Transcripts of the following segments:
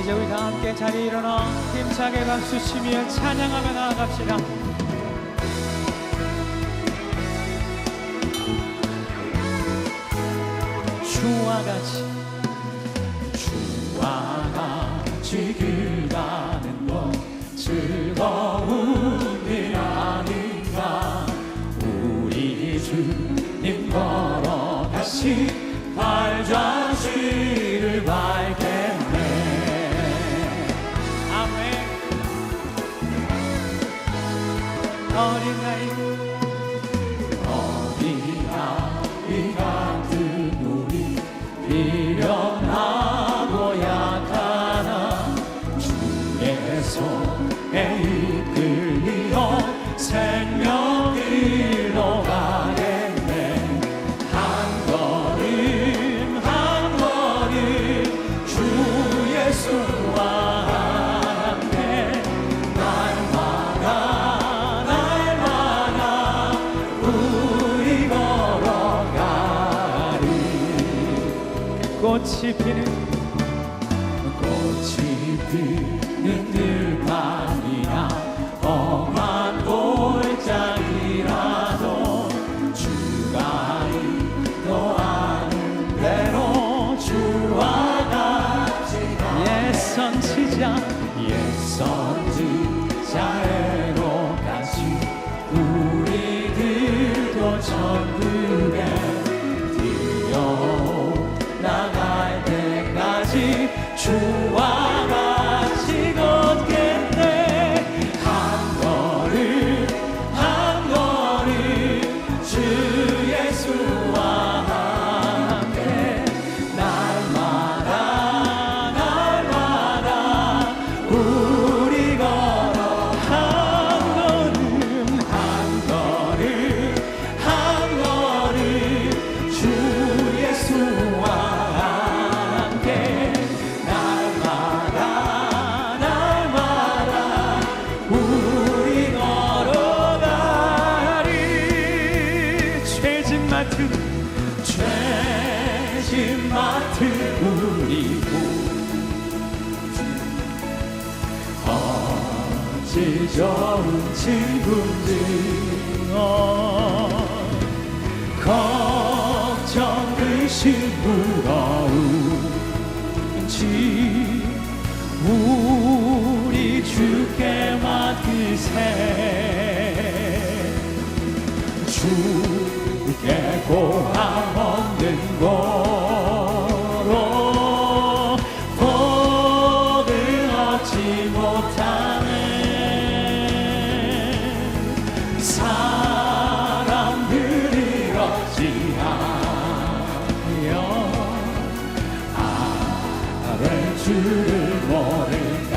이제 우리 다 함께 자리에 일어나 힘차게 박수 치며 찬양하며 나아갑시다. 주와 같이 길 가는 건 즐거운 일 아닌가. 우리 주님 걸어가시 발자취를 밟겠네. 아멘. 어린아이 같은 우리 미련하고 약하나 주의 손에 이끌리어 생명 길로 가겠네. 한 걸음 한 걸음 주 예수와 함께 날마다 우리 걸어가리. 꽃이 피는 들판이나 험한 골짜기라도 주가 인도하는 대로 주와 같이 옛선지자애로 같이 우리들도 천국에 뛰어나갈 때까지 주와 같이 걷겠네. 한 걸음 주 예수와 함께 날마다 우리 걸어 한 걸음 주 예수와 함께 날마다 우리 걸어가리. 죄짐 맡은 우리 어찌좋은 친구들 걱정 의심 무거운 짐 우리 주께 맡기세. 주께 고함 없는 고로 복을 얻지 못하네. 사람들이 어찌하여 아랠 줄을 모를까.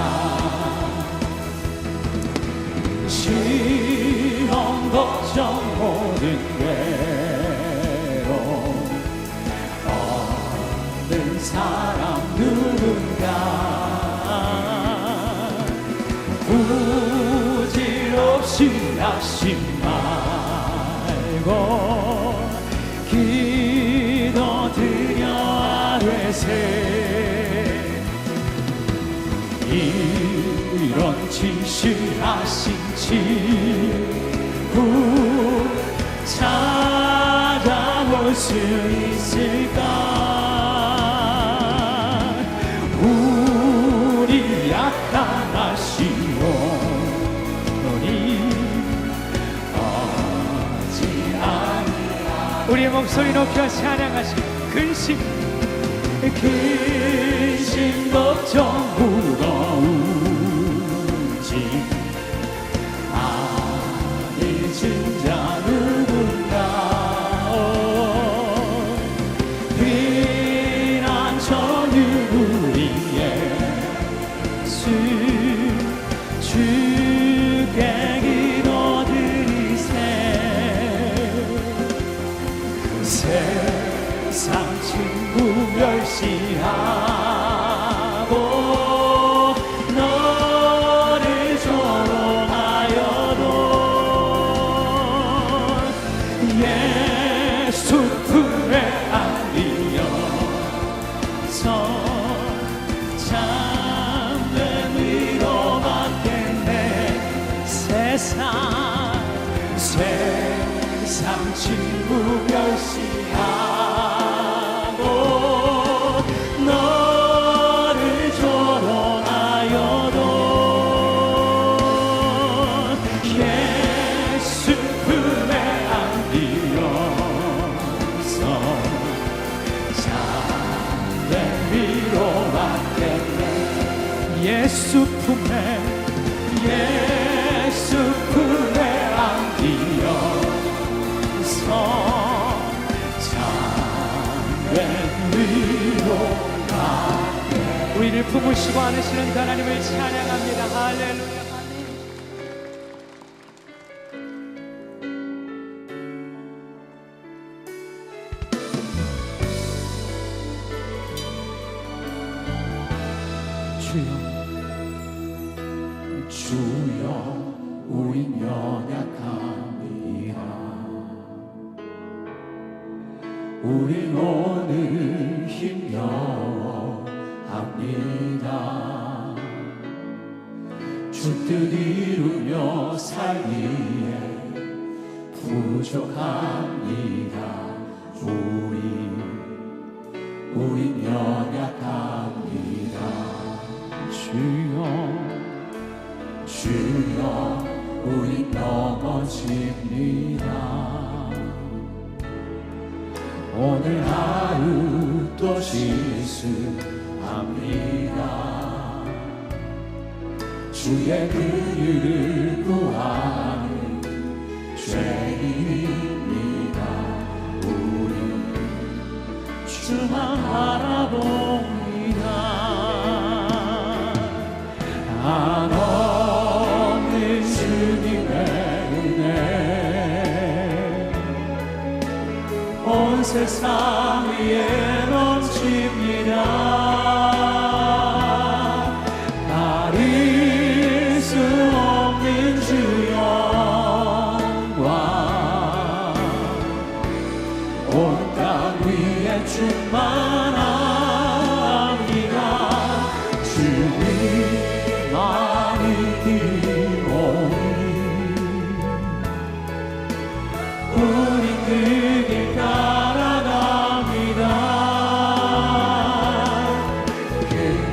시험 걱정 모든 괴로 얻는 사람 누군가. 부질없이 낙심 말고 기도드려 아뢰세. 이런 진실하신 친구 찾아올 수 있을까. 우리 약한 아시오니 어찌 아니라. 우리의 목소리 높여 찬양하시. 근심 걱정 무거운 짐 아니진 자 누군가. 비난처럼 우리 예수 주께 기도드리세. 세상 친구 멸시하고 너를 조롱하여도 예수 품에 안기어서 참 예수 품에 안기어서 참된 위로 가게. 우리를 품으시고 안으시는 하나님을 찬양합니다. 할렐루야. 주여 우린 연약합니다. 우린 오늘 힘겨워합니다. 주 뜻 이루며 살기에 부족합니다. 우린 연약합니다. 주여 우린 넘어집니다. 오늘 하루 또 실수합니다. 주의 긍휼을 구하는 죄인입니다. 우리 주만 바라봅니다. 한없는 주님의 은혜 온 세상 위에 넘칩니다. 가릴 수 없는 주 영광 온 땅 위에 충만합니다. 주님만이 기로이 우린 그 길 따라갑니다.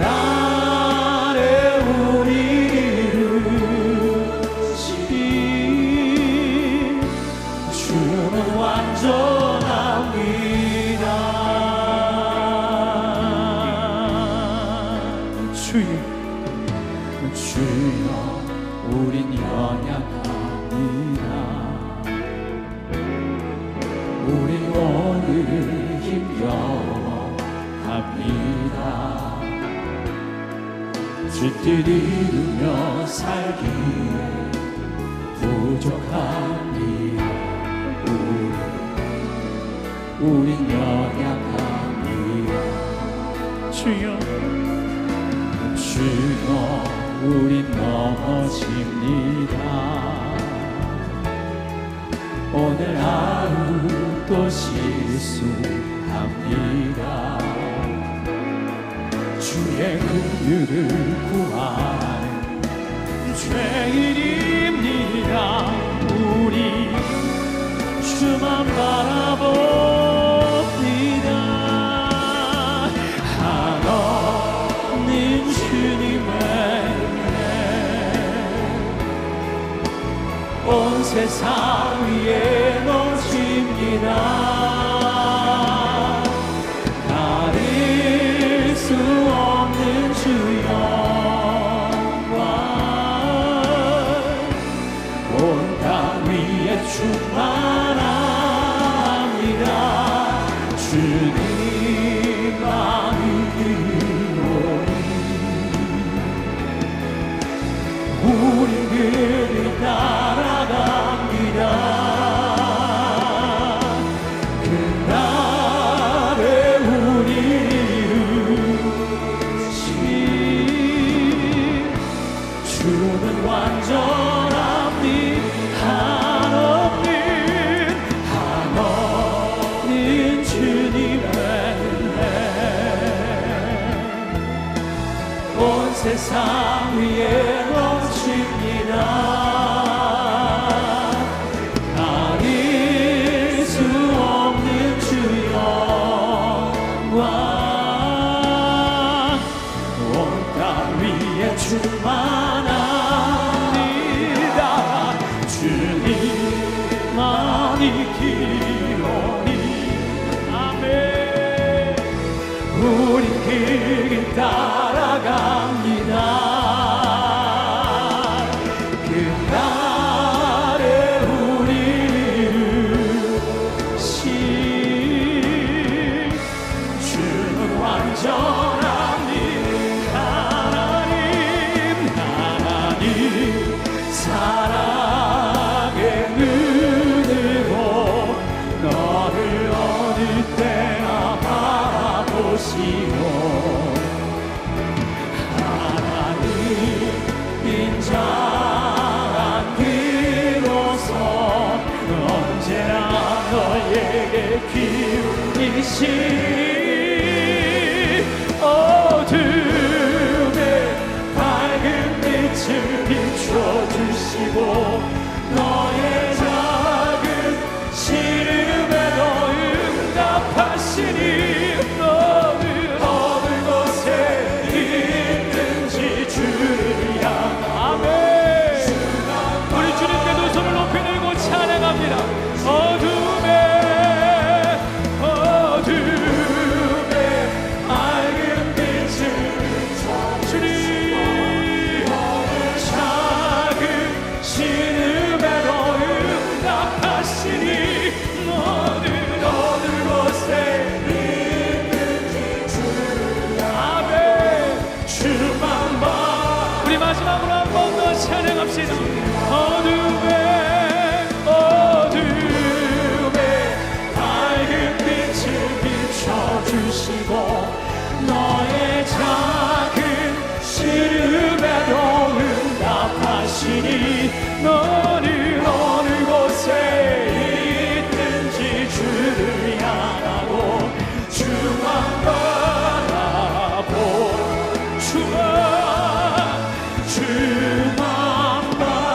그날에 우리를 이루시리. 주는 완전합니다. 주여 우린 연약합니다. 우린 오늘 힘겨워합니다. 주 뜻 이루며 살기에 부족합니다. 우린 연약합니다. 주여 우린 넘어집니다. 오늘 하루 또 실수합니다. 주의 긍휼을 구하는 죄인입니다. 우리 주만 바라봅니다. 한없는 주님의 온 세상 위에 넘칩니다. 가릴 수 없는 주 영광 온 땅 위에 충만합니다. 주님만이 기로이 우린 그 길 따라갑니다. 그날에 우리를 이루시리. 주는 완전합니다. 한없는 주님의 은혜 온 세상 위에 넘칩니다. 가릴 수 없는 주 영광 온 땅 위에 충만합니다. 주님만이 기로이 아멘. 우린 그 길 따라갑니다. 것이요 하나님 인자한 그로서 언제나 너에게 기울이시니 어둠에 밝은 빛을 비춰주시고 너의 작은 시름에도 응답하시니 너는 어느 곳에 있는지 주를 향하고 아멘. 우리 주님께 두 손을 높이 들고 찬양합니다. 어둠에 밝은 빛을 주님 작은 시름에도 응답하시니 너는 어느 곳에 있는지 주를 아멘. 주만 봐 우리 마지막으로 한 번 더 찬양합시다. 어둠에 밝은 빛을 비춰주시고 너의 작은 시름에도 응답하시니 너는 어느 곳에 있는지 주를 향하고 주만 바라보 주만 바라보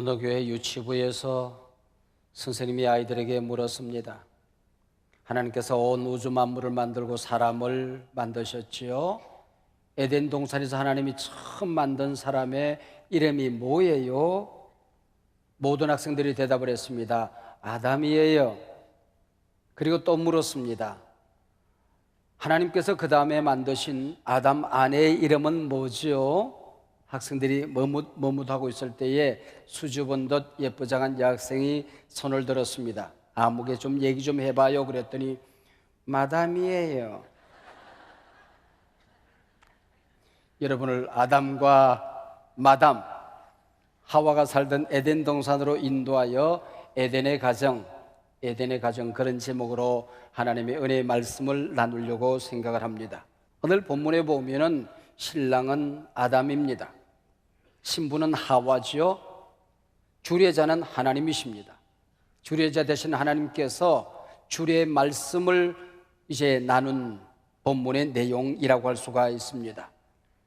어느 교회 유치부에서 선생님이 아이들에게 물었습니다. 하나님께서 온 우주 만물을 만들고 사람을 만드셨지요. 에덴 동산에서 하나님이 처음 만든 사람의 이름이 뭐예요? 모든 학생들이 대답을 했습니다. 아담이에요. 그리고 또 물었습니다. 하나님께서 그 다음에 만드신 아담 아내의 이름은 뭐죠? 학생들이 머뭇하고 있을 때에 수줍은 듯 예쁘장한 여학생이 손을 들었습니다. 아무개 좀 얘기 좀 해봐요. 그랬더니 마담이에요. 여러분을 아담과 마담, 하와가 살던 에덴 동산으로 인도하여 에덴의 가정 그런 제목으로 하나님의 은혜의 말씀을 나누려고 생각을 합니다. 오늘 본문에 보면은 신랑은 아담입니다. 신부는 하와지요. 주례자는 하나님이십니다. 주례자 되신 하나님께서 주례의 말씀을 이제 나눈 본문의 내용이라고 할 수가 있습니다.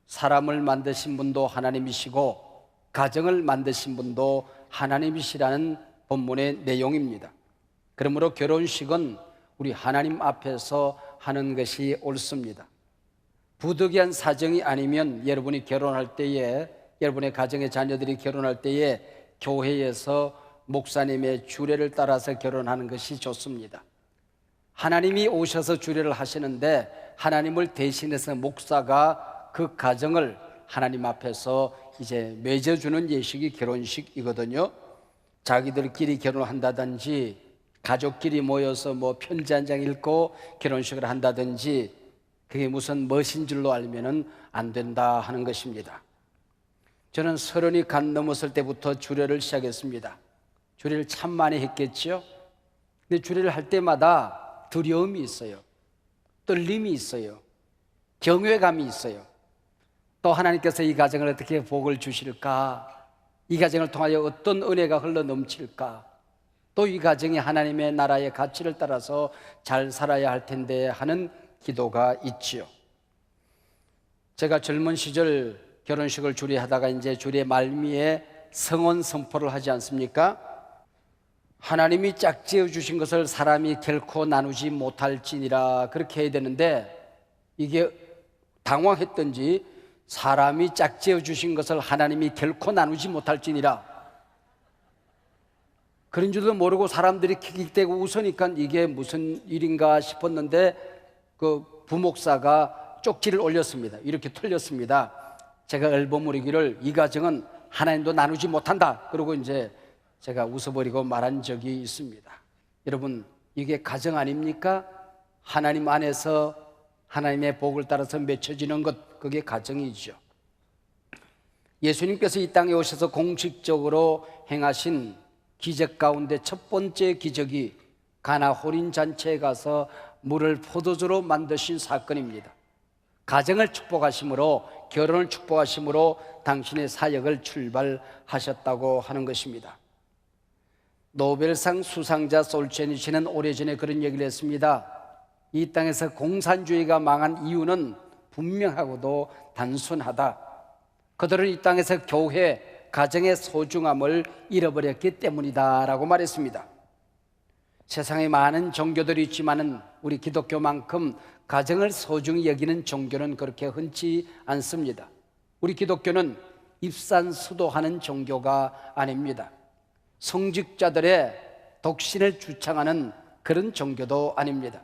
사람을 만드신 분도 하나님이시고 가정을 만드신 분도 하나님이시라는 본문의 내용입니다. 그러므로 결혼식은 우리 하나님 앞에서 하는 것이 옳습니다. 부득이한 사정이 아니면 여러분이 결혼할 때에, 여러분의 가정의 자녀들이 결혼할 때에 교회에서 목사님의 주례를 따라서 결혼하는 것이 좋습니다. 하나님이 오셔서 주례를 하시는데 하나님을 대신해서 목사가 그 가정을 하나님 앞에서 이제 맺어주는 예식이 결혼식이거든요. 자기들끼리 결혼을 한다든지 가족끼리 모여서 뭐 편지 한 장 읽고 결혼식을 한다든지 그게 무슨 멋인 줄로 알면은 안 된다 하는 것입니다. 저는 30이 간 넘었을 때부터 주례를 시작했습니다. 주례를 참 많이 했겠죠. 근데 주례를 할 때마다 두려움이 있어요. 떨림이 있어요. 경외감이 있어요. 또 하나님께서 이 가정을 어떻게 복을 주실까? 이 가정을 통하여 어떤 은혜가 흘러 넘칠까? 또 이 가정이 하나님의 나라의 가치를 따라서 잘 살아야 할 텐데 하는 기도가 있지요. 제가 젊은 시절 결혼식을 주례하다가 이제 주례 말미에 성혼 선포를 하지 않습니까? 하나님이 짝지어 주신 것을 사람이 결코 나누지 못할지니라 그렇게 해야 되는데 이게 당황했던지 사람이 짝지어 주신 것을 하나님이 결코 나누지 못할지니라 그런 줄도 모르고 사람들이 킥킥대고 웃으니까 이게 무슨 일인가 싶었는데 그 부목사가 쪽지를 올렸습니다. 이렇게 틀렸습니다. 제가 얼버무리기를 이 가정은 하나님도 나누지 못한다. 그러고 이제 제가 웃어버리고 말한 적이 있습니다. 여러분, 이게 가정 아닙니까? 하나님 안에서 하나님의 복을 따라서 맺혀지는 것, 그게 가정이죠. 예수님께서 이 땅에 오셔서 공식적으로 행하신 기적 가운데 첫 번째 기적이 가나 호린 잔치에 가서 물을 포도주로 만드신 사건입니다. 가정을 축복하심으로, 결혼을 축복하심으로 당신의 사역을 출발하셨다고 하는 것입니다. 노벨상 수상자 솔제니치는 오래전에 그런 얘기를 했습니다. 이 땅에서 공산주의가 망한 이유는 분명하고도 단순하다. 그들은 이 땅에서 교회, 가정의 소중함을 잃어버렸기 때문이다 라고 말했습니다. 세상에 많은 종교들이 있지만은 우리 기독교만큼 가정을 소중히 여기는 종교는 그렇게 흔치 않습니다. 우리 기독교는 입산수도하는 종교가 아닙니다. 성직자들의 독신을 주창하는 그런 종교도 아닙니다.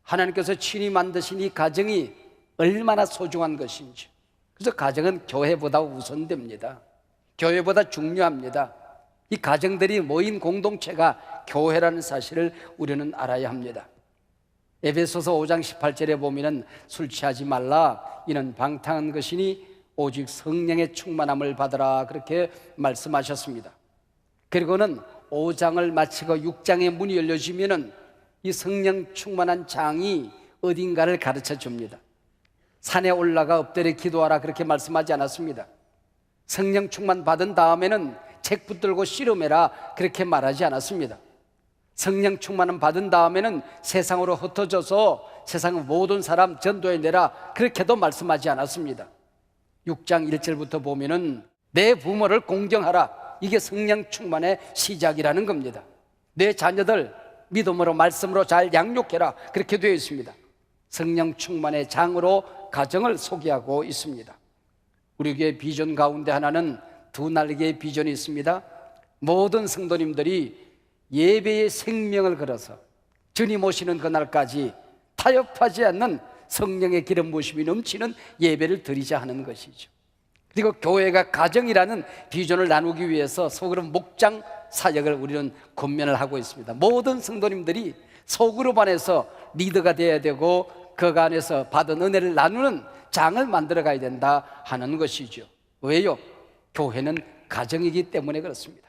하나님께서 친히 만드신 이 가정이 얼마나 소중한 것인지, 그래서 가정은 교회보다 우선됩니다. 교회보다 중요합니다. 이 가정들이 모인 공동체가 교회라는 사실을 우리는 알아야 합니다. 에베소서 5장 18절에 보면은 술 취하지 말라, 이는 방탕한 것이니 오직 성령의 충만함을 받으라, 그렇게 말씀하셨습니다. 그리고는 5장을 마치고 6장의 문이 열려지면은 이 성령 충만한 장이 어딘가를 가르쳐 줍니다. 산에 올라가 엎드려 기도하라, 그렇게 말씀하지 않았습니다. 성령 충만 받은 다음에는 책 붙들고 씨름해라, 그렇게 말하지 않았습니다. 성령 충만은 받은 다음에는 세상으로 흩어져서 세상 모든 사람 전도해내라, 그렇게도 말씀하지 않았습니다. 6장 1절부터 보면은 내 부모를 공경하라, 이게 성령 충만의 시작이라는 겁니다. 내 자녀들 믿음으로 말씀으로 잘 양육해라, 그렇게 되어 있습니다. 성령 충만의 장으로 가정을 소개하고 있습니다. 우리 교회 비전 가운데 하나는 두 날개의 비전이 있습니다. 모든 성도님들이 예배의 생명을 걸어서 주님 오시는 그날까지 타협하지 않는 성령의 기름 부으심이 넘치는 예배를 드리자 하는 것이죠. 그리고 교회가 가정이라는 비전을 나누기 위해서 소그룹 목장 사역을 우리는 권면을 하고 있습니다. 모든 성도님들이 소그룹 안에서 리더가 되어야 되고 그 안에서 받은 은혜를 나누는 장을 만들어 가야 된다 하는 것이죠. 왜요? 교회는 가정이기 때문에 그렇습니다.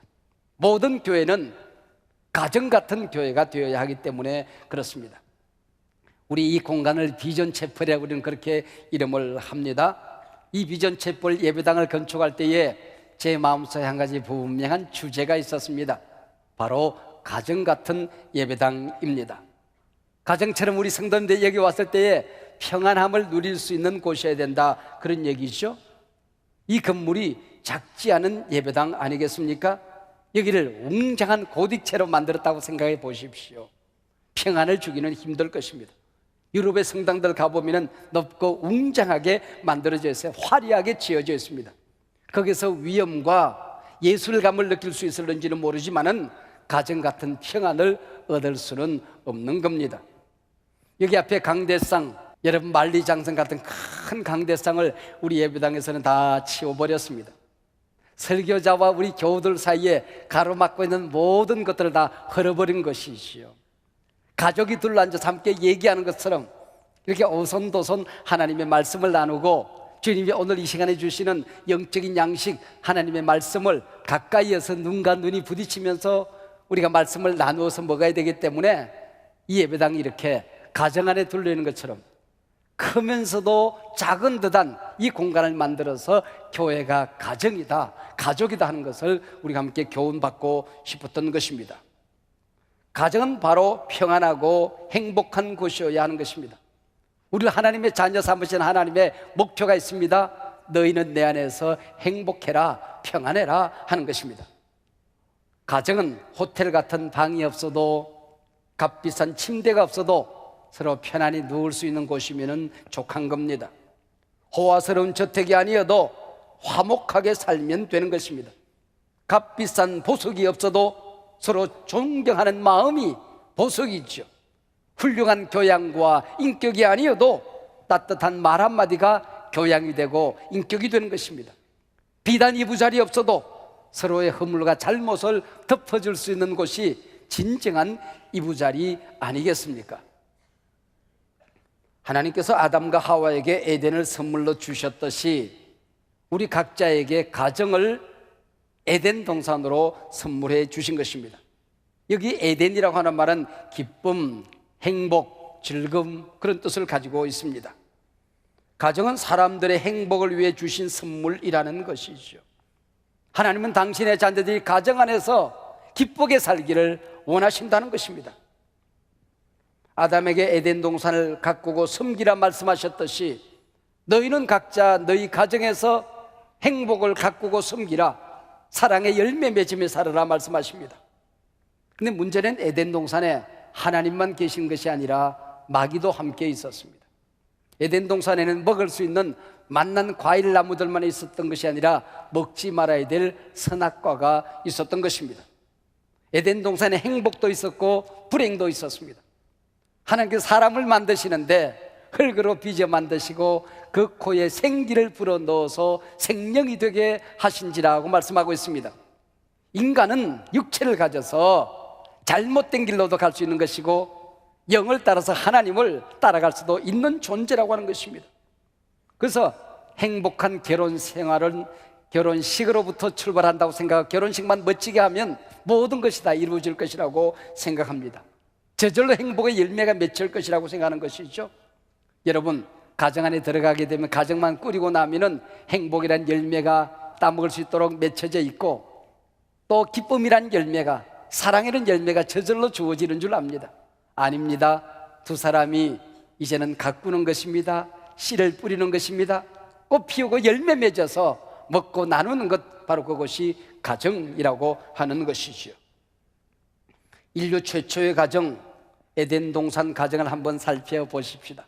모든 교회는 가정 같은 교회가 되어야 하기 때문에 그렇습니다. 우리 이 공간을 비전 채플이라고 우리는 그렇게 이름을 합니다. 이 비전 채플 예배당을 건축할 때에 제 마음속에 한 가지 분명한 주제가 있었습니다. 바로 가정 같은 예배당입니다. 가정처럼 우리 성도님들이 여기 왔을 때에 평안함을 누릴 수 있는 곳이어야 된다, 그런 얘기죠. 이 건물이 작지 않은 예배당 아니겠습니까? 여기를 웅장한 고딕체로 만들었다고 생각해 보십시오. 평안을 주기는 힘들 것입니다. 유럽의 성당들 가보면 넓고 웅장하게 만들어져 있어요. 화려하게 지어져 있습니다. 거기서 위엄과 예술감을 느낄 수 있을는지는 모르지만은 가정 같은 평안을 얻을 수는 없는 겁니다. 여기 앞에 강대상, 여러분 만리장성 같은 큰 강대상을 우리 예배당에서는 다 치워버렸습니다. 설교자와 우리 교우들 사이에 가로막고 있는 모든 것들을 다 헐어버린 것이지요. 가족이 둘러앉아서 함께 얘기하는 것처럼 이렇게 오손도손 하나님의 말씀을 나누고 주님이 오늘 이 시간에 주시는 영적인 양식 하나님의 말씀을 가까이에서 눈과 눈이 부딪히면서 우리가 말씀을 나누어서 먹어야 되기 때문에 이 예배당이 이렇게 가정 안에 둘러있는 것처럼 크면서도 작은 듯한 이 공간을 만들어서 교회가 가정이다, 가족이다 하는 것을 우리가 함께 교훈받고 싶었던 것입니다. 가정은 바로 평안하고 행복한 곳이어야 하는 것입니다. 우리 하나님의 자녀 삼으신 하나님의 목표가 있습니다. 너희는 내 안에서 행복해라, 평안해라 하는 것입니다. 가정은 호텔 같은 방이 없어도, 값비싼 침대가 없어도 서로 편안히 누울 수 있는 곳이면 족한 겁니다. 호화스러운 저택이 아니어도 화목하게 살면 되는 것입니다. 값비싼 보석이 없어도 서로 존경하는 마음이 보석이죠. 훌륭한 교양과 인격이 아니어도 따뜻한 말 한마디가 교양이 되고 인격이 되는 것입니다. 비단 이부자리 없어도 서로의 허물과 잘못을 덮어줄 수 있는 곳이 진정한 이부자리 아니겠습니까? 하나님께서 아담과 하와에게 에덴을 선물로 주셨듯이 우리 각자에게 가정을 에덴 동산으로 선물해 주신 것입니다. 여기 에덴이라고 하는 말은 기쁨, 행복, 즐거움, 그런 뜻을 가지고 있습니다. 가정은 사람들의 행복을 위해 주신 선물이라는 것이죠. 하나님은 당신의 자녀들이 가정 안에서 기쁘게 살기를 원하신다는 것입니다. 아담에게 에덴 동산을 가꾸고 섬기라 말씀하셨듯이 너희는 각자 너희 가정에서 행복을 가꾸고 섬기라, 사랑의 열매 맺으며 살아라 말씀하십니다. 근데 문제는 에덴 동산에 하나님만 계신 것이 아니라 마귀도 함께 있었습니다. 에덴 동산에는 먹을 수 있는 맛난 과일 나무들만 있었던 것이 아니라 먹지 말아야 될 선악과가 있었던 것입니다. 에덴 동산에 행복도 있었고 불행도 있었습니다. 하나님께서 사람을 만드시는데 흙으로 빚어 만드시고 그 코에 생기를 불어넣어서 생명이 되게 하신지라고 말씀하고 있습니다. 인간은 육체를 가져서 잘못된 길로도 갈 수 있는 것이고 영을 따라서 하나님을 따라갈 수도 있는 존재라고 하는 것입니다. 그래서 행복한 결혼 생활은 결혼식으로부터 출발한다고 생각하고 결혼식만 멋지게 하면 모든 것이 다 이루어질 것이라고 생각합니다. 저절로 행복의 열매가 맺힐 것이라고 생각하는 것이죠. 여러분, 가정 안에 들어가게 되면 가정만 꾸리고 나면은 행복이란 열매가 따먹을 수 있도록 맺혀져 있고 또 기쁨이란 열매가, 사랑이란 열매가 저절로 주어지는 줄 압니다. 아닙니다. 두 사람이 이제는 가꾸는 것입니다. 씨를 뿌리는 것입니다. 꽃 피우고 열매 맺어서 먹고 나누는 것, 바로 그것이 가정이라고 하는 것이지요. 인류 최초의 가정, 에덴 동산 가정을 한번 살펴보십시다.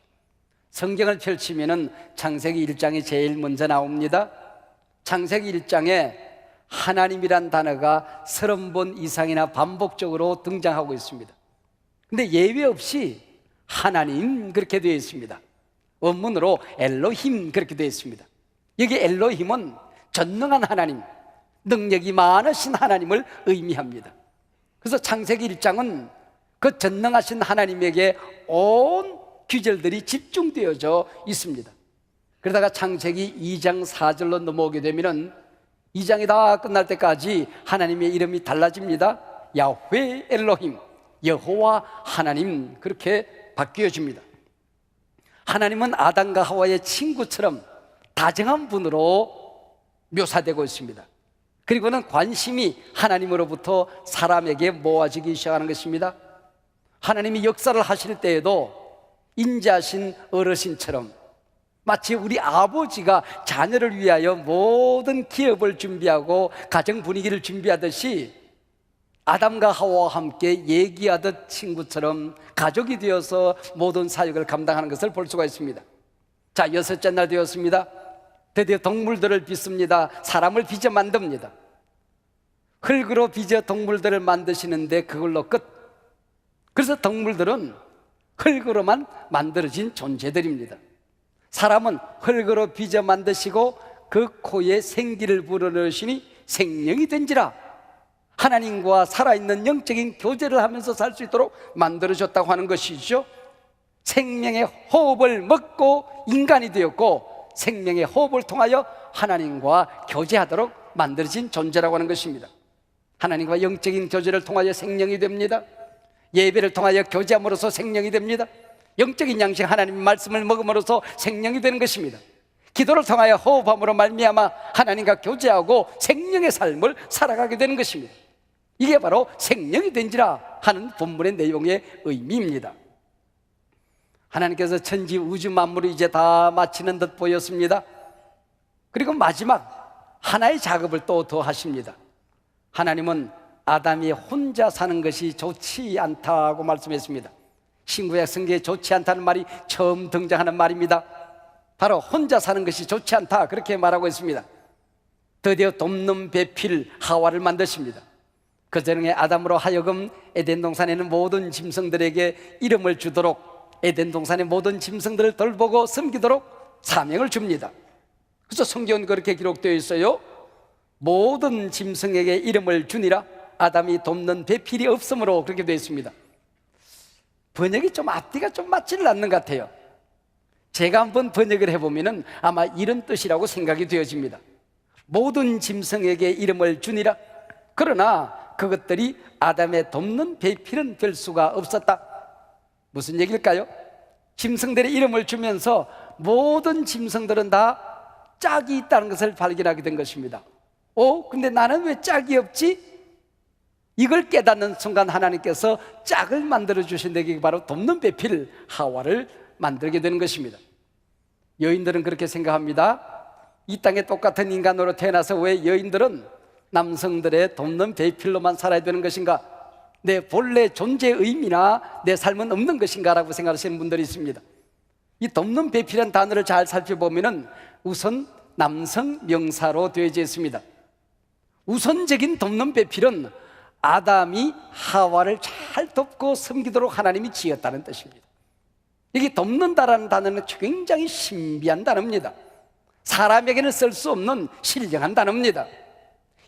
성경을 펼치면은 창세기 1장이 제일 먼저 나옵니다. 창세기 1장에 하나님이란 단어가 30번 이상이나 반복적으로 등장하고 있습니다. 근데 예외 없이 하나님 그렇게 되어 있습니다. 원문으로 엘로힘 그렇게 되어 있습니다. 여기 엘로힘은 전능한 하나님, 능력이 많으신 하나님을 의미합니다. 그래서 창세기 1장은 그 전능하신 하나님에게 온 귀절들이 집중되어져 있습니다. 그러다가 창세기 2장 4절로 넘어오게 되면은 2장이 다 끝날 때까지 하나님의 이름이 달라집니다. 야훼 엘로힘, 여호와 하나님, 그렇게 바뀌어집니다. 하나님은 아담과 하와의 친구처럼 다정한 분으로 묘사되고 있습니다. 그리고는 관심이 하나님으로부터 사람에게 모아지기 시작하는 것입니다. 하나님이 역사를 하실 때에도 인자하신 어르신처럼 마치 우리 아버지가 자녀를 위하여 모든 기업을 준비하고 가정 분위기를 준비하듯이 아담과 하와와 함께 얘기하듯 친구처럼 가족이 되어서 모든 사역을 감당하는 것을 볼 수가 있습니다. 자, 6째 날 되었습니다. 드디어 동물들을 빚습니다. 사람을 빚어 만듭니다. 흙으로 빚어 동물들을 만드시는데 그걸로 끝. 그래서 동물들은 흙으로만 만들어진 존재들입니다. 사람은 흙으로 빚어 만드시고 그 코에 생기를 불어넣으시니 생명이 된지라. 하나님과 살아있는 영적인 교제를 하면서 살 수 있도록 만들어졌다고 하는 것이죠. 생명의 호흡을 먹고 인간이 되었고 생명의 호흡을 통하여 하나님과 교제하도록 만들어진 존재라고 하는 것입니다. 하나님과 영적인 교제를 통하여 생명이 됩니다. 예배를 통하여 교제함으로써 생명이 됩니다. 영적인 양식 하나님의 말씀을 먹음으로써 생명이 되는 것입니다. 기도를 통하여 호흡함으로 말미암아 하나님과 교제하고 생명의 삶을 살아가게 되는 것입니다. 이게 바로 생명이 된지라 하는 본문의 내용의 의미입니다. 하나님께서 천지 우주 만물을 이제 다 마치는 듯 보였습니다. 그리고 마지막 하나의 작업을 또 더 하십니다. 하나님은 아담이 혼자 사는 것이 좋지 않다고 말씀했습니다. 신구약 성경에 좋지 않다는 말이 처음 등장하는 말입니다. 바로 혼자 사는 것이 좋지 않다, 그렇게 말하고 있습니다. 드디어 돕는 배필 하와를 만드십니다. 그전에 아담으로 하여금 에덴 동산에는 모든 짐승들에게 이름을 주도록, 에덴 동산의 모든 짐승들을 돌보고 섬기도록 사명을 줍니다. 그래서 성경은 그렇게 기록되어 있어요. 모든 짐승에게 이름을 주니라. 아담이 돕는 배필이 없으므로 그렇게 되어 있습니다. 번역이 좀 앞뒤가 좀 맞지는 않는 것 같아요. 제가 한번 번역을 해보면 아마 이런 뜻이라고 생각이 되어집니다. 모든 짐승에게 이름을 주니라. 그러나 그것들이 아담의 돕는 배필은 될 수가 없었다. 무슨 얘기일까요? 짐승들의 이름을 주면서 모든 짐승들은 다 짝이 있다는 것을 발견하게 된 것입니다. 근데 나는 왜 짝이 없지? 이걸 깨닫는 순간 하나님께서 짝을 만들어 주신 데게 바로 돕는 배필 하와를 만들게 되는 것입니다. 여인들은 그렇게 생각합니다. 이 땅에 똑같은 인간으로 태어나서 왜 여인들은 남성들의 돕는 배필로만 살아야 되는 것인가? 내 본래 존재의 의미나 내 삶은 없는 것인가? 라고 생각하시는 분들이 있습니다. 이 돕는 배필이라는 단어를 잘 살펴보면 우선 남성 명사로 되어져 있습니다. 우선적인 돕는 배필은 아담이 하와를 잘 돕고 섬기도록 하나님이 지었다는 뜻입니다. 이게 돕는다라는 단어는 굉장히 신비한 단어입니다. 사람에게는 쓸 수 없는 신령한 단어입니다.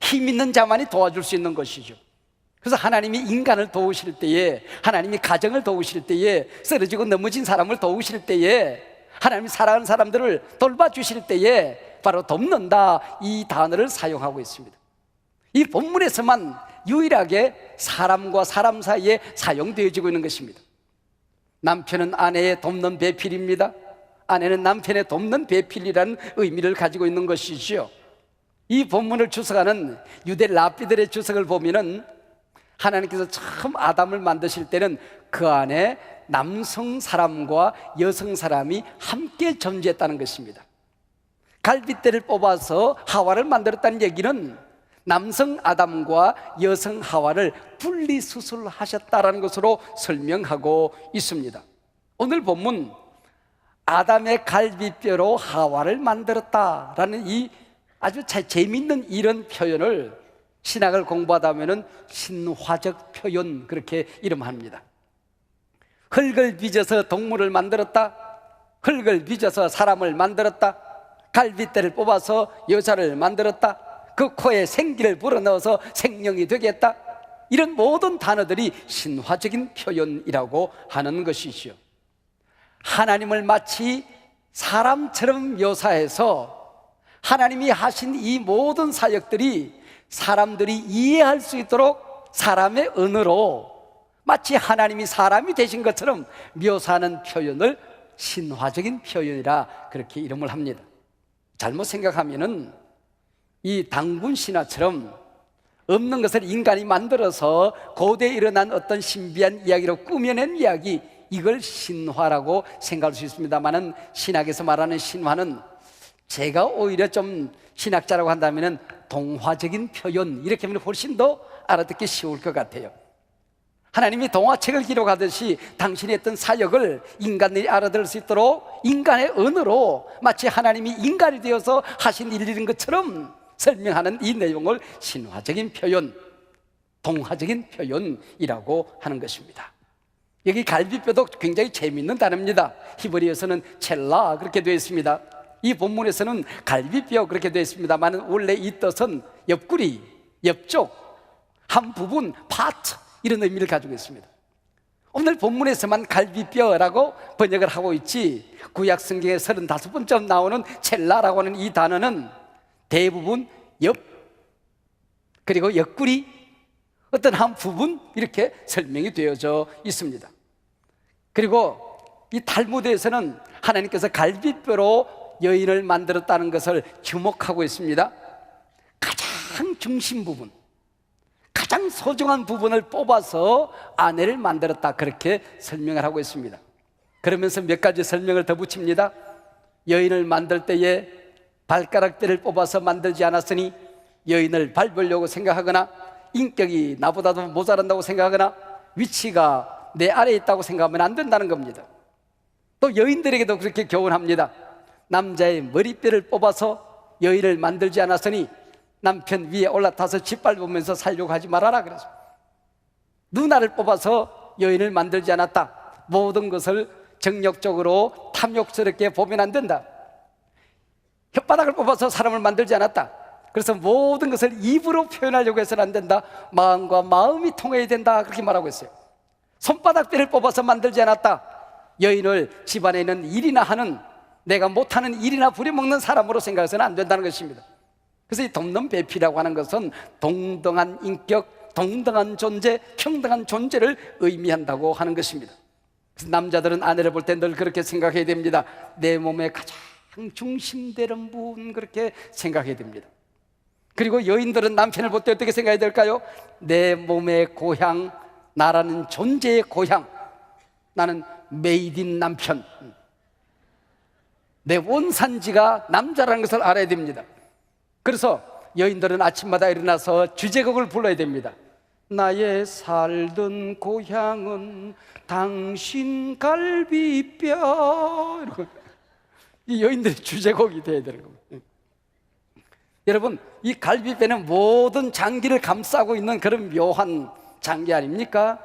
힘 있는 자만이 도와줄 수 있는 것이죠. 그래서 하나님이 인간을 도우실 때에, 하나님이 가정을 도우실 때에, 쓰러지고 넘어진 사람을 도우실 때에, 하나님이 사랑하는 사람들을 돌봐주실 때에 바로 돕는다, 이 단어를 사용하고 있습니다. 이 본문에서만 유일하게 사람과 사람 사이에 사용되어지고 있는 것입니다. 남편은 아내의 돕는 배필입니다. 아내는 남편의 돕는 배필이라는 의미를 가지고 있는 것이죠. 이 본문을 주석하는 유대 랍비들의 주석을 보면은 하나님께서 처음 아담을 만드실 때는 그 안에 남성 사람과 여성 사람이 함께 존재했다는 것입니다. 갈빗대를 뽑아서 하와를 만들었다는 얘기는 남성 아담과 여성 하와를 분리수술하셨다라는 것으로 설명하고 있습니다. 오늘 본문 아담의 갈비뼈로 하와를 만들었다라는 이 아주 재미있는 이런 표현을 신학을 공부하다 보면 신화적 표현 그렇게 이름합니다. 흙을 빚어서 동물을 만들었다, 흙을 빚어서 사람을 만들었다, 갈비뼈를 뽑아서 여자를 만들었다, 그 코에 생기를 불어넣어서 생명이 되겠다, 이런 모든 단어들이 신화적인 표현이라고 하는 것이지요. 하나님을 마치 사람처럼 묘사해서 하나님이 하신 이 모든 사역들이 사람들이 이해할 수 있도록 사람의 언어로 마치 하나님이 사람이 되신 것처럼 묘사하는 표현을 신화적인 표현이라 그렇게 이름을 합니다. 잘못 생각하면은 이 당군 신화처럼 없는 것을 인간이 만들어서 고대에 일어난 어떤 신비한 이야기로 꾸며낸 이야기, 이걸 신화라고 생각할 수 있습니다만은 신학에서 말하는 신화는 제가 오히려 좀 신학자라고 한다면은 동화적인 표현, 이렇게 하면 훨씬 더 알아듣기 쉬울 것 같아요. 하나님이 동화책을 기록하듯이 당신이 했던 사역을 인간들이 알아들을 수 있도록 인간의 언어로 마치 하나님이 인간이 되어서 하신 일인 것처럼 설명하는 이 내용을 신화적인 표현, 동화적인 표현이라고 하는 것입니다. 여기 갈비뼈도 굉장히 재미있는 단어입니다. 히브리어에서는 첼라 그렇게 되어 있습니다. 이 본문에서는 갈비뼈 그렇게 되어 있습니다만 원래 이 뜻은 옆구리, 옆쪽, 한 부분, 파트, 이런 의미를 가지고 있습니다. 오늘 본문에서만 갈비뼈라고 번역을 하고 있지, 구약 성경에 35번째 나오는 첼라라고 하는 이 단어는 대부분 옆, 그리고 옆구리, 어떤 한 부분, 이렇게 설명이 되어져 있습니다. 그리고 이 탈무드에서는 하나님께서 갈비뼈로 여인을 만들었다는 것을 주목하고 있습니다. 가장 중심 부분, 가장 소중한 부분을 뽑아서 아내를 만들었다, 그렇게 설명을 하고 있습니다. 그러면서 몇 가지 설명을 더 붙입니다. 여인을 만들 때에 발가락뼈를 뽑아서 만들지 않았으니 여인을 밟으려고 생각하거나 인격이 나보다도 모자란다고 생각하거나 위치가 내 아래에 있다고 생각하면 안 된다는 겁니다. 또 여인들에게도 그렇게 교훈합니다. 남자의 머리뼈를 뽑아서 여인을 만들지 않았으니 남편 위에 올라타서 짓밟으면서 살려고 하지 말아라. 그래서 누나를 뽑아서 여인을 만들지 않았다. 모든 것을 정력적으로 탐욕스럽게 보면 안 된다. 혓바닥을 뽑아서 사람을 만들지 않았다. 그래서 모든 것을 입으로 표현하려고 해서는 안 된다. 마음과 마음이 통해야 된다, 그렇게 말하고 있어요. 손바닥뼈를 뽑아서 만들지 않았다. 여인을 집안에 있는 일이나 하는, 내가 못하는 일이나 부려먹는 사람으로 생각해서는 안 된다는 것입니다. 그래서 이 돕는 배필이라고 하는 것은 동등한 인격, 동등한 존재, 평등한 존재를 의미한다고 하는 것입니다. 그래서 남자들은 아내를 볼 때 늘 그렇게 생각해야 됩니다. 내 몸의 가장 중심되는 부분, 그렇게 생각해야 됩니다. 그리고 여인들은 남편을 볼 때 어떻게 생각해야 될까요? 내 몸의 고향, 나라는 존재의 고향, 나는 메이드 인 남편, 내 원산지가 남자라는 것을 알아야 됩니다. 그래서 여인들은 아침마다 일어나서 주제곡을 불러야 됩니다. 나의 살던 고향은 당신 갈비뼈, 이러고 이 여인들의 주제곡이 돼야 되는 겁니다. 여러분, 이 갈비뼈는 모든 장기를 감싸고 있는 그런 묘한 장기 아닙니까?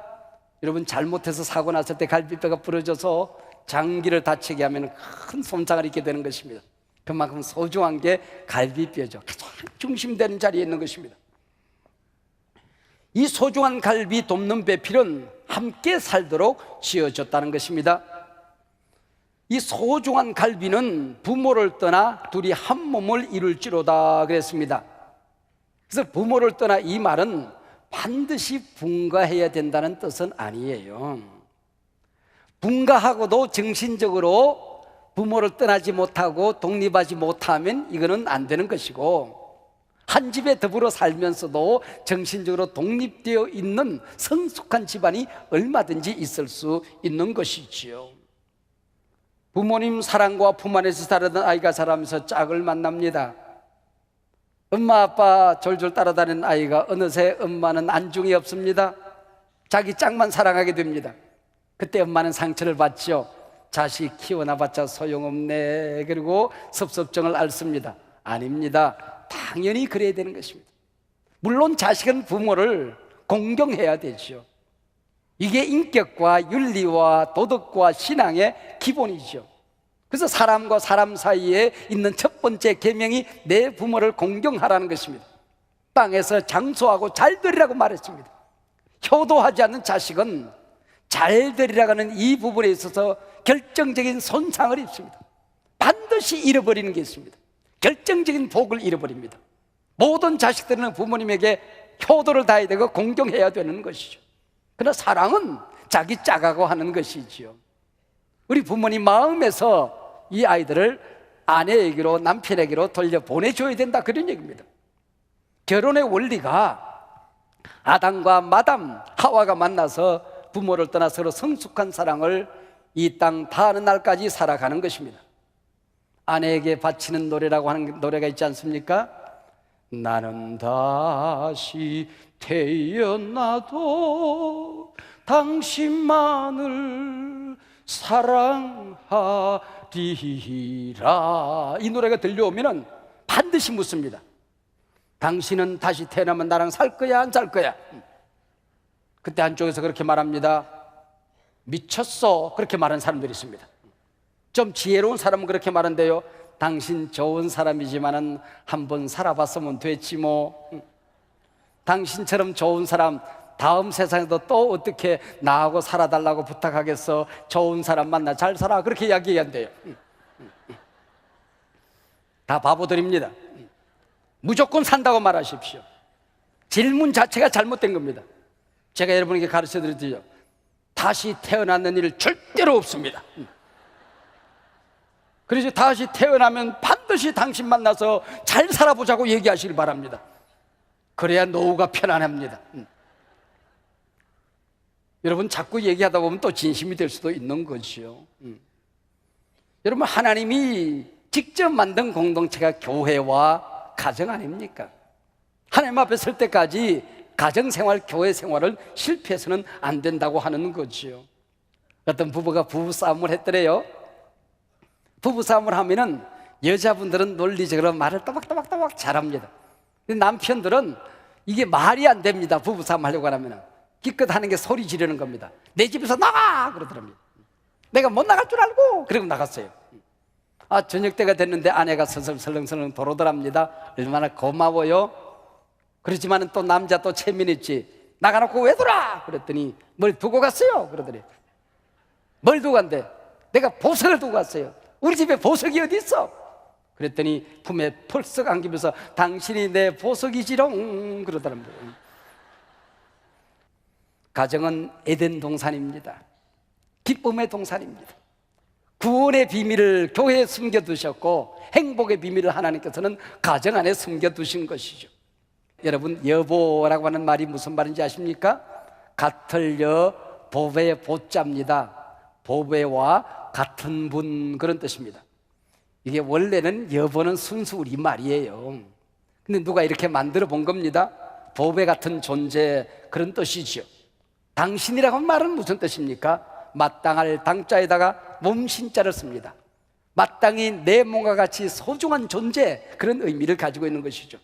여러분, 잘못해서 사고 났을 때 갈비뼈가 부러져서 장기를 다치게 하면 큰 손상을 입게 되는 것입니다. 그만큼 소중한 게 갈비뼈죠. 가장 중심되는 자리에 있는 것입니다. 이 소중한 갈비 돕는 배필은 함께 살도록 지어졌다는 것입니다. 이 소중한 갈비는 부모를 떠나 둘이 한 몸을 이룰지로다 그랬습니다. 그래서 부모를 떠나, 이 말은 반드시 분가해야 된다는 뜻은 아니에요. 분가하고도 정신적으로 부모를 떠나지 못하고 독립하지 못하면 이거는 안 되는 것이고, 한 집에 더불어 살면서도 정신적으로 독립되어 있는 성숙한 집안이 얼마든지 있을 수 있는 것이지요. 부모님 사랑과 품 안에서 자라던 아이가 자라면서 짝을 만납니다. 엄마 아빠 졸졸 따라다니는 아이가 어느새 엄마는 안중이 없습니다. 자기 짝만 사랑하게 됩니다. 그때 엄마는 상처를 받죠. 자식 키워놔봤자 소용없네. 그리고 섭섭정을 앓습니다. 아닙니다. 당연히 그래야 되는 것입니다. 물론 자식은 부모를 공경해야 되죠. 이게 인격과 윤리와 도덕과 신앙의 기본이죠. 그래서 사람과 사람 사이에 있는 첫 번째 계명이 내 부모를 공경하라는 것입니다. 땅에서 장수하고 잘 되리라고 말했습니다. 효도하지 않는 자식은 잘 되리라는 이 부분에 있어서 결정적인 손상을 입습니다. 반드시 잃어버리는 게 있습니다. 결정적인 복을 잃어버립니다. 모든 자식들은 부모님에게 효도를 다해야 되고 공경해야 되는 것이죠. 그러나 사랑은 자기 짝하고 하는 것이지요. 우리 부모님 마음에서 이 아이들을 아내에게로 남편에게로 돌려보내줘야 된다, 그런 얘기입니다. 결혼의 원리가 아담과 마담 하와가 만나서 부모를 떠나 서로 성숙한 사랑을 이 땅 다하는 날까지 살아가는 것입니다. 아내에게 바치는 노래라고 하는 노래가 있지 않습니까? 나는 다시 태어나도 당신만을 사랑하리라. 이 노래가 들려오면 반드시 묻습니다. 당신은 다시 태어나면 나랑 살 거야, 안 살 거야? 그때 한쪽에서 그렇게 말합니다. 미쳤어, 그렇게 말하는 사람들이 있습니다. 좀 지혜로운 사람은 그렇게 말한대요. 당신 좋은 사람이지만은 한번 살아봤으면 됐지 뭐. 당신처럼 좋은 사람 다음 세상에도 또 어떻게 나하고 살아달라고 부탁하겠어. 좋은 사람 만나 잘 살아, 그렇게 이야기한대요. 다 바보들입니다. 무조건 산다고 말하십시오. 질문 자체가 잘못된 겁니다. 제가 여러분에게 가르쳐 드렸죠. 다시 태어나는 일 절대로 없습니다. 그래서 다시 태어나면 반드시 당신 만나서 잘 살아보자고 얘기하시길 바랍니다. 그래야 노후가 편안합니다. 여러분, 자꾸 얘기하다 보면 또 진심이 될 수도 있는 거죠. 여러분, 하나님이 직접 만든 공동체가 교회와 가정 아닙니까? 하나님 앞에 설 때까지 가정생활, 교회생활을 실패해서는 안 된다고 하는 거죠. 어떤 부부가 부부싸움을 했더래요. 부부싸움을 하면은 여자분들은 논리적으로 말을 또박또박 잘합니다. 근데 남편들은 이게 말이 안 됩니다. 부부싸움 하려고 하면 기껏 하는 게 소리 지르는 겁니다. 내 집에서 나가! 그러더랍니다. 내가 못 나갈 줄 알고 그러고 나갔어요. 저녁 때가 됐는데 아내가 설렁설렁 돌아오더랍니다. 얼마나 고마워요. 그렇지만은 또 남자 또 체면있지. 나가놓고 왜 돌아? 그랬더니 뭘 두고 갔어요? 그러더니 뭘 두고 간대? 내가 보석을 두고 갔어요. 우리 집에 보석이 어디 있어? 그랬더니 품에 펄썩 안기면서 당신이 내 보석이지롱 그러더랍니다. 가정은 에덴 동산입니다. 기쁨의 동산입니다. 구원의 비밀을 교회에 숨겨두셨고 행복의 비밀을 하나님께서는 가정 안에 숨겨두신 것이죠. 여러분, 여보라고 하는 말이 무슨 말인지 아십니까? 같을 여 보배 보자입니다. 보배와 같은 분, 그런 뜻입니다. 이게 원래는 여보는 순수 우리말이에요. 근데 누가 이렇게 만들어 본 겁니다. 보배 같은 존재, 그런 뜻이죠. 당신이라고 하는 말은 무슨 뜻입니까? 마땅할 당자에다가 몸신자를 씁니다. 마땅히 내 몸과 같이 소중한 존재, 그런 의미를 가지고 있는 것이죠.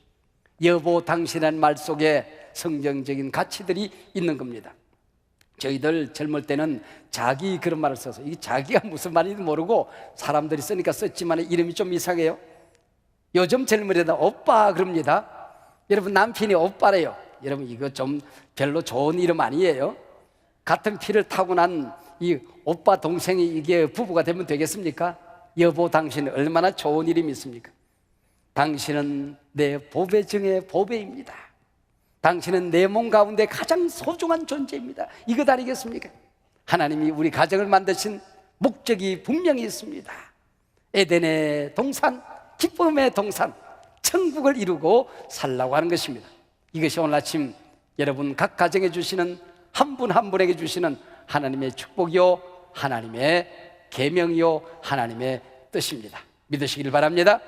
여보, 당신이라는 말 속에 성경적인 가치들이 있는 겁니다. 저희들 젊을 때는 자기, 그런 말을 써서 이 자기가 무슨 말인지 모르고 사람들이 쓰니까 썼지만 이름이 좀 이상해요. 요즘 젊은이들 오빠 그럽니다. 여러분, 남편이 오빠래요. 여러분, 이거 좀 별로 좋은 이름 아니에요? 같은 피를 타고난 이 오빠 동생이 이게 부부가 되면 되겠습니까? 여보, 당신 얼마나 좋은 이름이 있습니까? 당신은 내 보배 중의 보배입니다. 당신은 내 몸 가운데 가장 소중한 존재입니다. 이것 아니겠습니까? 하나님이 우리 가정을 만드신 목적이 분명히 있습니다. 에덴의 동산, 기쁨의 동산, 천국을 이루고 살라고 하는 것입니다. 이것이 오늘 아침 여러분 각 가정에 주시는 한 분 한 분에게 주시는 하나님의 축복이요, 하나님의 계명이요, 하나님의 뜻입니다. 믿으시길 바랍니다.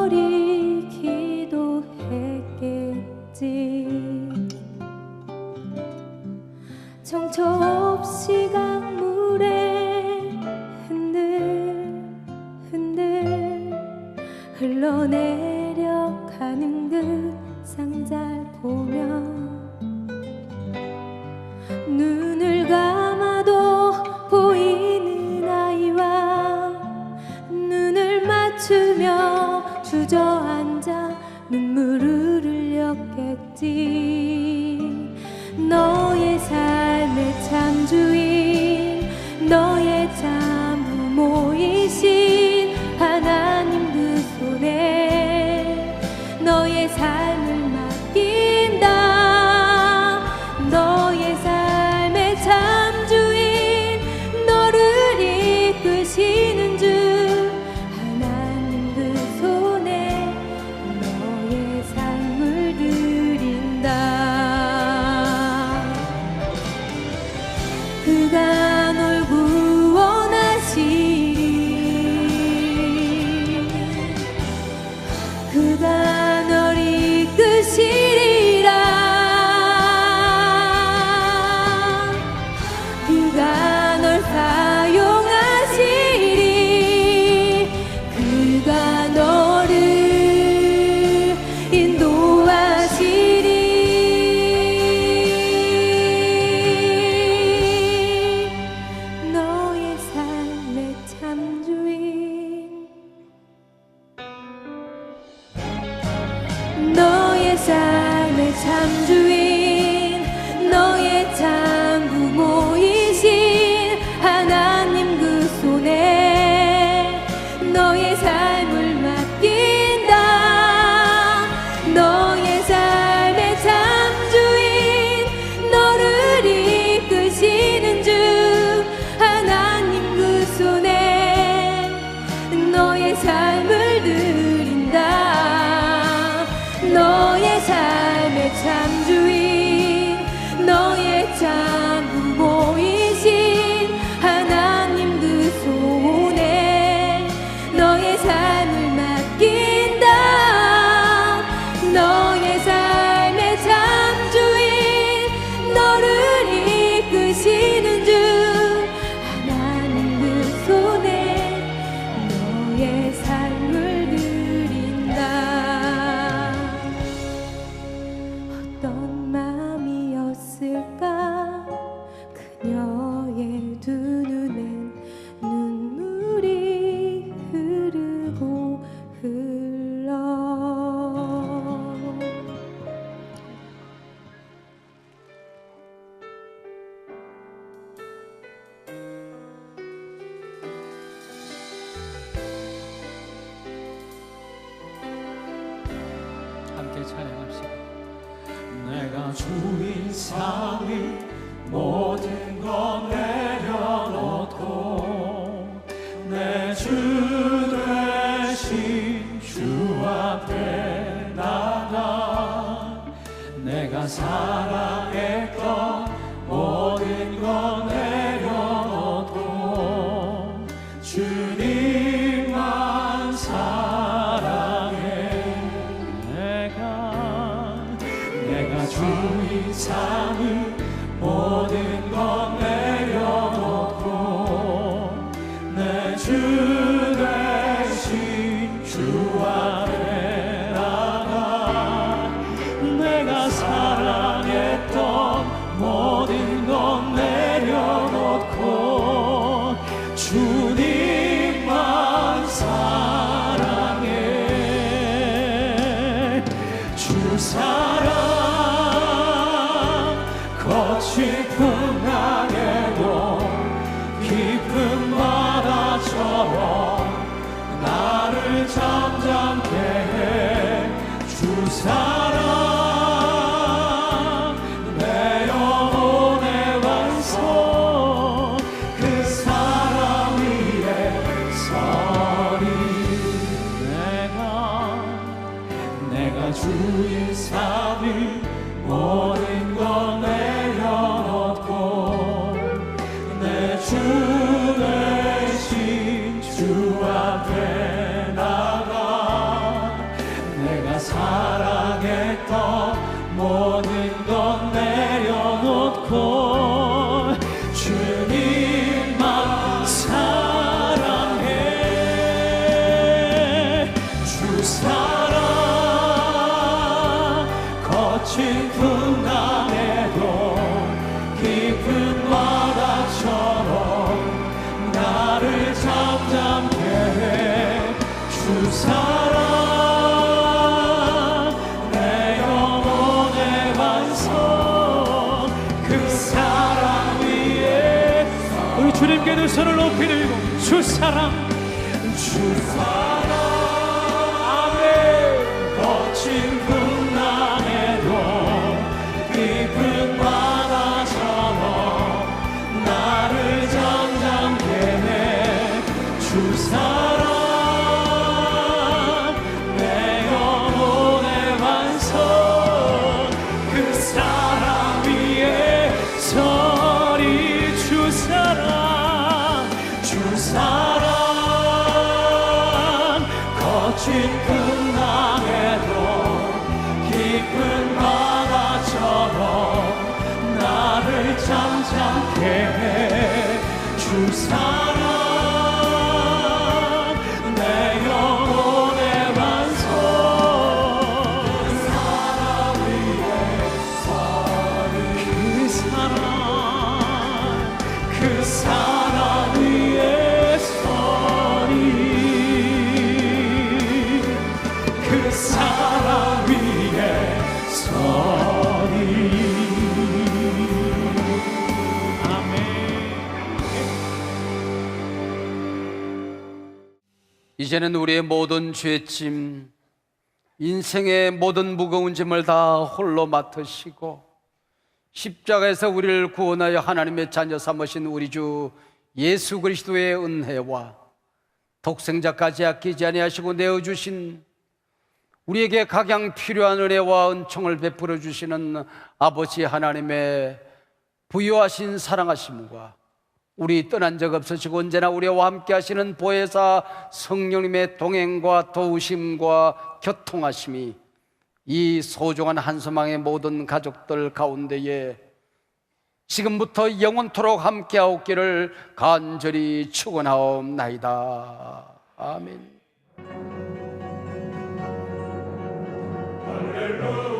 눈물이 기도했겠지. 정처 없이 강물에 흔들흔들 흘러내려 가는 그 상자를 보며 눈을 감아도 보이는 아이와 눈을 맞추며 주저앉아 눈물을 흘렸겠지. 너의 삶의 참 주인, 너의 참 부모이신 하나님 그 손에 너의 삶을 맡긴다. 너의 삶의 참 주인, 너를 이끄시는 주 하나님 그 손에 너의 삶을 드린다. 그가 널 구원하시리. 그가 널 이끄시리라. 그가 널 사용하시리. 그가 너를 인도하시리. 너의 삶의 참 주인, 너의 삶의 참 주인, 너의 참 부모이신 하나님 그 손에 너의 삶을 맡긴다. 너의 삶의 참 주인, 너를 이끄시는 주 하나님 그 손에 너의 삶을 드린다. 너의 삶의 참 주인, 너의 참 부모이신 하나님 그 손에 너의 삶을 맡긴다. 너의 삶의 참 주인, 너를 이끄시는 주 하나님 그 손에 너의 삶을 드린다. 어떤 마음이었을까 그녀의 두 눈엔 눈물이 흐르고 흘러. 함께 찬양합시다. 내가 주인 삼위 모든 것 내려놓고 내 주 되신 주 앞에 나가 내가 사랑했던 모든 것 내려놓고 주님만 사랑해. 내가 주인 삼위 모든 것 내려놓고 내 주 대신 주 앞에 나가 내가 사랑했던 모든 것 내려놓고 주님만 사랑해. 주 사랑 거친 풍랑에도 깊은 바다처럼 나를 잠잠케 해. 주 사랑 내 영혼의 완성 그 사랑 위에 서리. 내가 주의 삶이 모든 것 내려놓고 내 주 대신 주 앞에 나가 사랑했던 모든 것 내려놓고 주님만 사랑해. 주 사랑 거친 풍랑에도 깊은 바다처럼 나를 잠잠케 해. 주 사랑 내 영혼의 완성. 그 사랑 위에 우리 주님께 두 손을 높이 들고 주 사랑 주 사랑 아멘. 거친 풍랑에도 깊은 바다처럼 나를 잠잠케 해. 주 사랑 내 영혼의 완성. 그 사랑 위에 서리. 주 사랑 주 사랑 거친 풍랑에도 깊은 바다처럼 나를 잠잠케 해. 주 사랑 내 영혼의 완성. 그 사랑 위에 서리. 그 사랑 위에 서리. 그 사랑 위에 서리. 아멘. 이제는 우리의 모든 죄짐, 인생의 모든 무거운 짐을 다 홀로 맡으시고 십자가에서 우리를 구원하여 하나님의 자녀 삼으신 우리 주 예수 그리스도의 은혜와 독생자까지 아끼지 아니하시고 내어주신 우리에게 각양 필요한 은혜와 은총을 베풀어 주시는 아버지 하나님의 부유하신 사랑하심과 우리 떠난 적 없으시고 언제나 우리와 함께 하시는 보혜사 성령님의 동행과 도우심과 교통하심이 이 소중한 한소망의 모든 가족들 가운데에 지금부터 영원토록 함께하옵기를 간절히 축원하옵나이다. 아멘. 할렐루야.